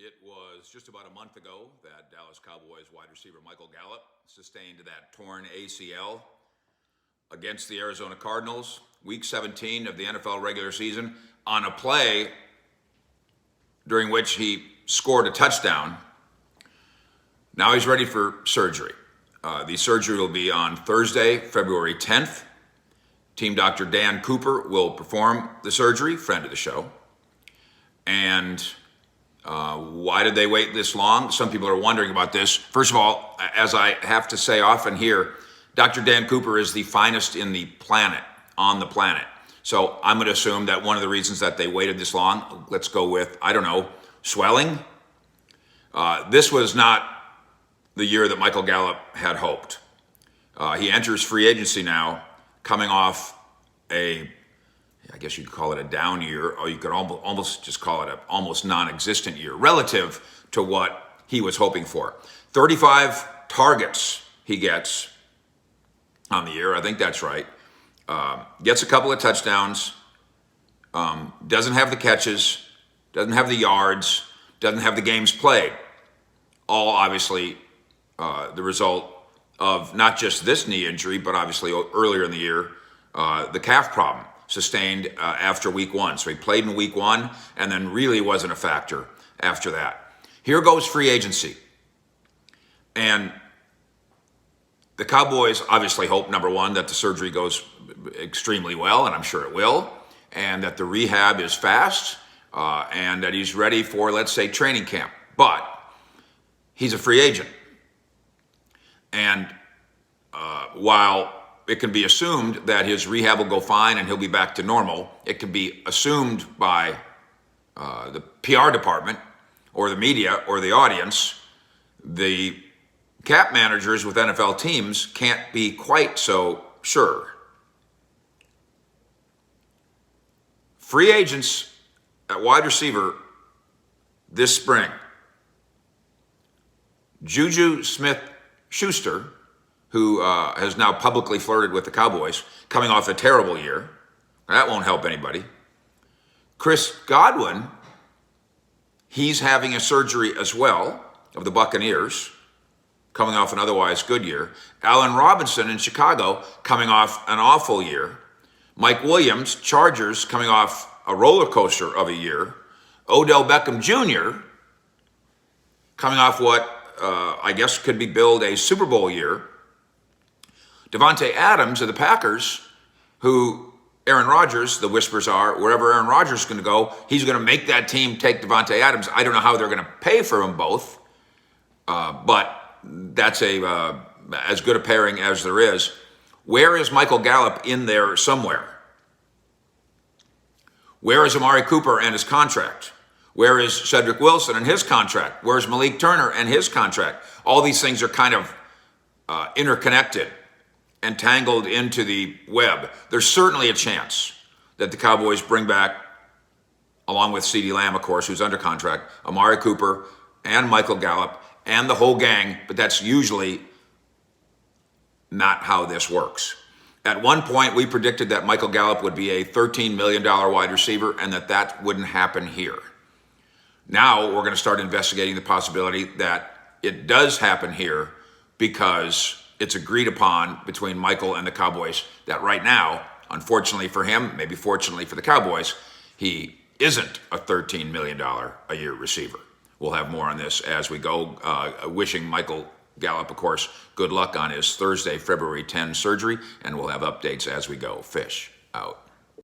It was just about a month ago that Dallas Cowboys wide receiver Michael Gallup sustained that torn ACL against the Arizona Cardinals, Week 17 of the NFL regular season, on a play during which he scored a touchdown. Now he's ready for surgery. The surgery will be on Thursday, February 10th. Team Dr. Dan Cooper will perform the surgery, friend of the show. And why did they wait this long? Some people are wondering about this. First of all, as I have to say often here, Dr. Dan Cooper is the finest in the planet, on the planet. So I'm going to assume that one of the reasons that they waited this long, let's go with, I don't know, swelling. This was not the year that Michael Gallup had hoped. He enters free agency now, coming off I guess you could call it a down year, or you could almost just call it an almost non-existent year relative to what he was hoping for. 35 targets he gets on the year, I think that's right. Gets a couple of touchdowns, doesn't have the catches, doesn't have the yards, doesn't have the games played. All obviously the result of not just this knee injury, but obviously earlier in the year, the calf problem sustained after week one. So he played in week one and then really wasn't a factor after that. Here goes free agency. And the Cowboys obviously hope, number one, that the surgery goes extremely well, and I'm sure it will, and that the rehab is fast, and that he's ready for, let's say, training camp. But he's a free agent. And while it can be assumed that his rehab will go fine and he'll be back to normal, it can be assumed by the PR department or the media or the audience, the cap managers with NFL teams can't be quite so sure. Free agents at wide receiver this spring: Juju Smith-Schuster, who has now publicly flirted with the Cowboys, coming off a terrible year. That won't help anybody. Chris Godwin, he's having a surgery as well, of the Buccaneers, coming off an otherwise good year. Allen Robinson in Chicago, coming off an awful year. Mike Williams, Chargers, coming off a roller coaster of a year. Odell Beckham Jr., coming off what I guess could be billed a Super Bowl year. Davante Adams of the Packers, who Aaron Rodgers, the whispers are, wherever Aaron Rodgers is going to go, he's going to make that team take Davante Adams. I don't know how they're going to pay for them both, but that's as good a pairing as there is. Where is Michael Gallup in there somewhere? Where is Amari Cooper and his contract? Where is Cedric Wilson and his contract? Where's Malik Turner and his contract? All these things are kind of interconnected and tangled into the web. There's certainly a chance that the Cowboys bring back, along with CeeDee Lamb, of course, who's under contract, Amari Cooper and Michael Gallup and the whole gang, but that's usually not how this works. At one point, we predicted that Michael Gallup would be a $13 million wide receiver and that wouldn't happen here. Now we're going to start investigating the possibility that it does happen here, because it's agreed upon between Michael and the Cowboys that right now, unfortunately for him, maybe fortunately for the Cowboys, he isn't a $13 million a year receiver. We'll have more on this as we go. Wishing Michael Gallup, of course, good luck on his Thursday, February 10 surgery, and we'll have updates as we go. Fish out.